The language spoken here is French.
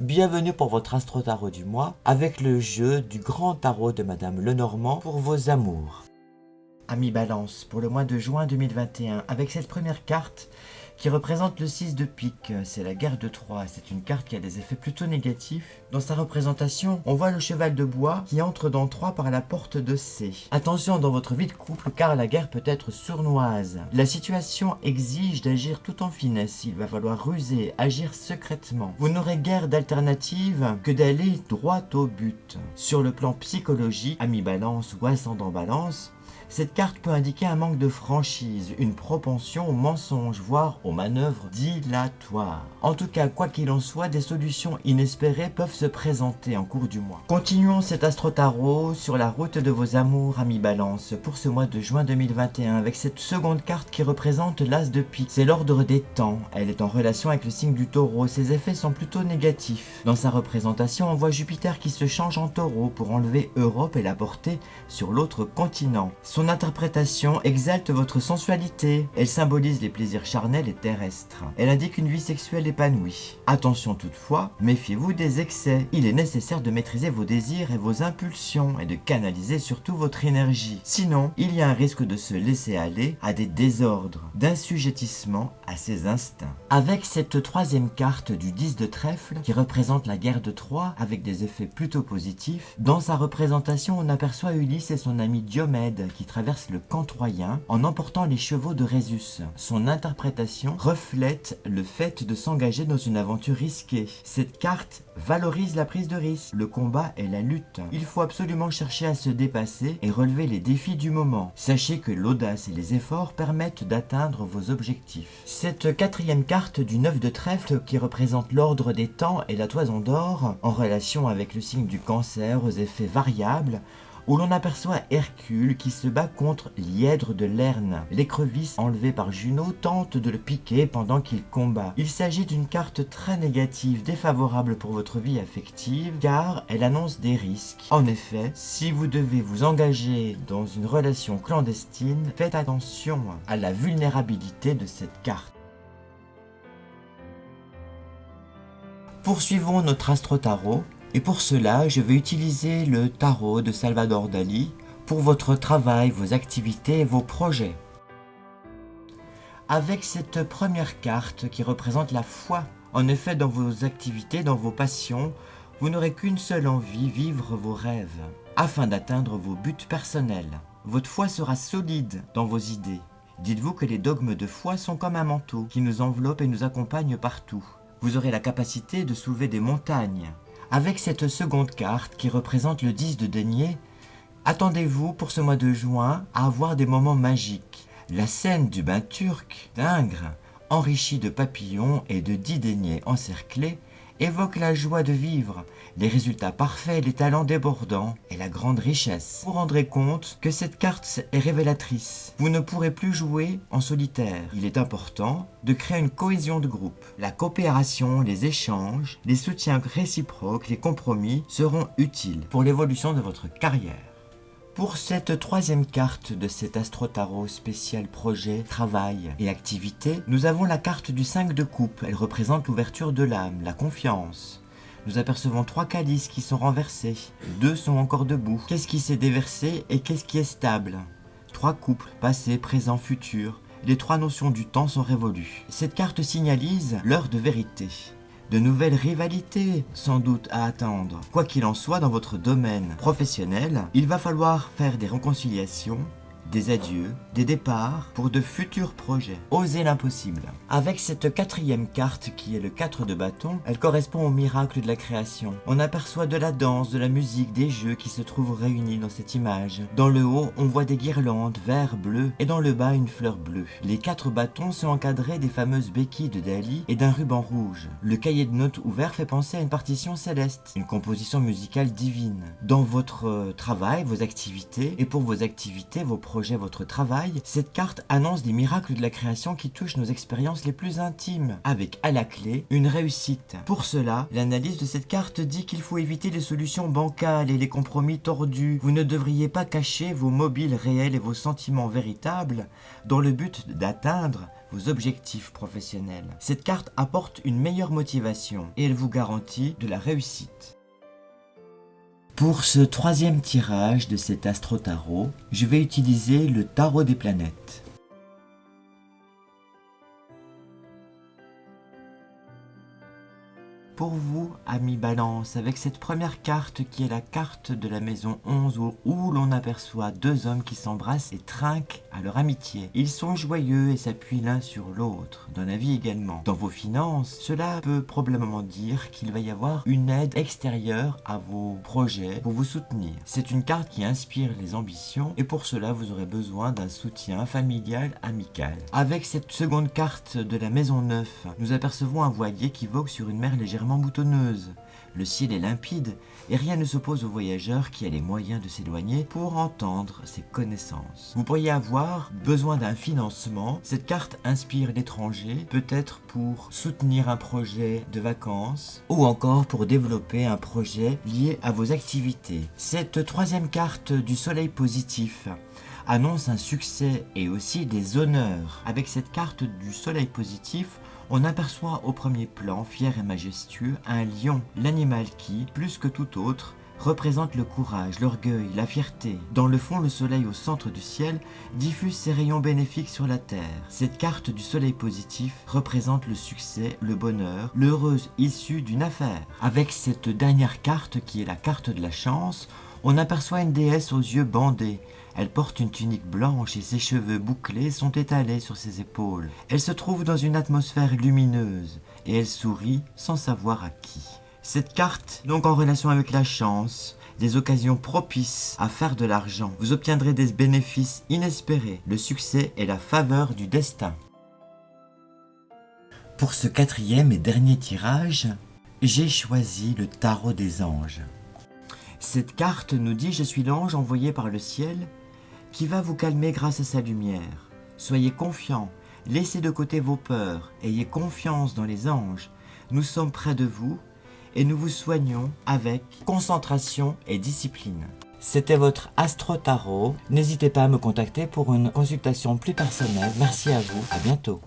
Bienvenue pour votre astro tarot du mois avec le jeu du grand tarot de Madame Lenormand pour vos amours. Amis Balance, pour le mois de juin 2021, avec cette première carte qui représente le 6 de pique, c'est la guerre de Troie. C'est une carte qui a des effets plutôt négatifs. Dans sa représentation, on voit le cheval de bois qui entre dans Troie par la porte de C. Attention dans votre vie de couple car la guerre peut être sournoise. La situation exige d'agir tout en finesse. Il va falloir ruser, agir secrètement. Vous n'aurez guère d'alternative que d'aller droit au but. Sur le plan psychologique, Amis Balance ou ascendant Balance, cette carte peut indiquer un manque de franchise, une propension au mensonge, voire aux manœuvres dilatoires. En tout cas, quoi qu'il en soit, des solutions inespérées peuvent se présenter en cours du mois. Continuons cet astro-tarot sur la route de vos amours, Amis Balance, pour ce mois de juin 2021, avec cette seconde carte qui représente l'As de pique. C'est l'ordre des temps. Elle est en relation avec le signe du taureau. Ses effets sont plutôt négatifs. Dans sa représentation, on voit Jupiter qui se change en taureau pour enlever Europe et la porter sur l'autre continent. Son interprétation exalte votre sensualité. Elle symbolise les plaisirs charnels et terrestres. Elle indique une vie sexuelle épanouie. Attention toutefois, méfiez-vous des excès. Il est nécessaire de maîtriser vos désirs et vos impulsions et de canaliser surtout votre énergie. Sinon, il y a un risque de se laisser aller à des désordres, d'assujettissement à ses instincts. Avec cette troisième carte du 10 de trèfle qui représente la guerre de Troie avec des effets plutôt positifs, dans sa représentation on aperçoit Ulysse et son ami Diomède qui traverse le camp troyen en emportant les chevaux de Rhésus. Son interprétation reflète le fait de s'engager dans une aventure risquée. Cette carte valorise la prise de risque, le combat et la lutte. Il faut absolument chercher à se dépasser et relever les défis du moment. Sachez que l'audace et les efforts permettent d'atteindre vos objectifs. Cette quatrième carte du 9 de trèfle qui représente l'ordre des temps et la toison d'or, en relation avec le signe du cancer aux effets variables, où l'on aperçoit Hercule qui se bat contre Lièdre de Lerne. L'écrevisse enlevée par Juno tente de le piquer pendant qu'il combat. Il s'agit d'une carte très négative, défavorable pour votre vie affective, car elle annonce des risques. En effet, si vous devez vous engager dans une relation clandestine, faites attention à la vulnérabilité de cette carte. Poursuivons notre astro-tarot. Et pour cela, je vais utiliser le tarot de Salvador Dali pour votre travail, vos activités et vos projets. Avec cette première carte qui représente la foi. En effet, dans vos activités, dans vos passions, vous n'aurez qu'une seule envie, vivre vos rêves, afin d'atteindre vos buts personnels. Votre foi sera solide dans vos idées. Dites-vous que les dogmes de foi sont comme un manteau qui nous enveloppe et nous accompagne partout. Vous aurez la capacité de soulever des montagnes. Avec cette seconde carte qui représente le 10 de denier, attendez-vous pour ce mois de juin à avoir des moments magiques. La scène du bain turc d'Ingres, enrichie de papillons et de 10 deniers encerclés, évoque la joie de vivre, les résultats parfaits, les talents débordants et la grande richesse. Vous vous rendrez compte que cette carte est révélatrice. Vous ne pourrez plus jouer en solitaire. Il est important de créer une cohésion de groupe. La coopération, les échanges, les soutiens réciproques, les compromis seront utiles pour l'évolution de votre carrière. Pour cette troisième carte de cet astro-tarot spécial projet, travail et activité, nous avons la carte du 5 de coupe. Elle représente l'ouverture de l'âme, la confiance. Nous apercevons 3 calices qui sont renversés. 2 sont encore debout. Qu'est-ce qui s'est déversé et qu'est-ce qui est stable? 3 couples, passé, présent, futur. Les 3 notions du temps sont révolues. Cette carte signalise l'heure de vérité. De nouvelles rivalités, sans doute, à attendre. Quoi qu'il en soit, dans votre domaine professionnel, il va falloir faire des réconciliations, des adieux, des départs pour de futurs projets. Osez l'impossible. Avec cette quatrième carte qui est le 4 de bâton, elle correspond au miracle de la création. On aperçoit de la danse, de la musique, des jeux qui se trouvent réunis dans cette image. Dans le haut, on voit des guirlandes vert, bleu et dans le bas une fleur bleue. Les 4 bâtons sont encadrés des fameuses béquilles de Dali et d'un ruban rouge. Le cahier de notes ouvert fait penser à une partition céleste, une composition musicale divine. Dans votre travail, vos activités et pour vos activités, vos projets, votre travail, cette carte annonce des miracles de la création qui touchent nos expériences les plus intimes, avec à la clé une réussite. Pour cela, l'analyse de cette carte dit qu'il faut éviter les solutions bancales et les compromis tordus. Vous ne devriez pas cacher vos mobiles réels et vos sentiments véritables dans le but d'atteindre vos objectifs professionnels. Cette carte apporte une meilleure motivation et elle vous garantit de la réussite. Pour ce troisième tirage de cet Astro Tarot, je vais utiliser le tarot des planètes. Pour vous, amis Balance, avec cette première carte qui est la carte de la maison 11 où l'on aperçoit deux hommes qui s'embrassent et trinquent à leur amitié. Ils sont joyeux et s'appuient l'un sur l'autre, dans la vie également. Dans vos finances, cela peut probablement dire qu'il va y avoir une aide extérieure à vos projets pour vous soutenir. C'est une carte qui inspire les ambitions et pour cela vous aurez besoin d'un soutien familial, amical. Avec cette seconde carte de la maison 9, nous apercevons un voilier qui vogue sur une mer légèrement boutonneuse. Le ciel est limpide et rien ne s'oppose au voyageur qui a les moyens de s'éloigner pour entendre ses connaissances. Vous pourriez avoir besoin d'un financement. Cette carte inspire l'étranger, peut-être pour soutenir un projet de vacances ou encore pour développer un projet lié à vos activités. Cette troisième carte du soleil positif annonce un succès et aussi des honneurs. Avec cette carte du soleil positif, on aperçoit au premier plan, fier et majestueux, un lion, l'animal qui, plus que tout autre, représente le courage, l'orgueil, la fierté. Dans le fond, le soleil au centre du ciel diffuse ses rayons bénéfiques sur la terre. Cette carte du soleil positif représente le succès, le bonheur, l'heureuse issue d'une affaire. Avec cette dernière carte qui est la carte de la chance, on aperçoit une déesse aux yeux bandés. Elle porte une tunique blanche et ses cheveux bouclés sont étalés sur ses épaules. Elle se trouve dans une atmosphère lumineuse et elle sourit sans savoir à qui. Cette carte, donc en relation avec la chance, des occasions propices à faire de l'argent. Vous obtiendrez des bénéfices inespérés, le succès et la faveur du destin. Pour ce quatrième et dernier tirage, j'ai choisi le tarot des anges. Cette carte nous dit « Je suis l'ange envoyé par le ciel qui va vous calmer grâce à sa lumière. Soyez confiants, laissez de côté vos peurs, ayez confiance dans les anges. Nous sommes près de vous et nous vous soignons avec concentration et discipline. » C'était votre Astro Tarot. N'hésitez pas à me contacter pour une consultation plus personnelle. Merci à vous, à bientôt.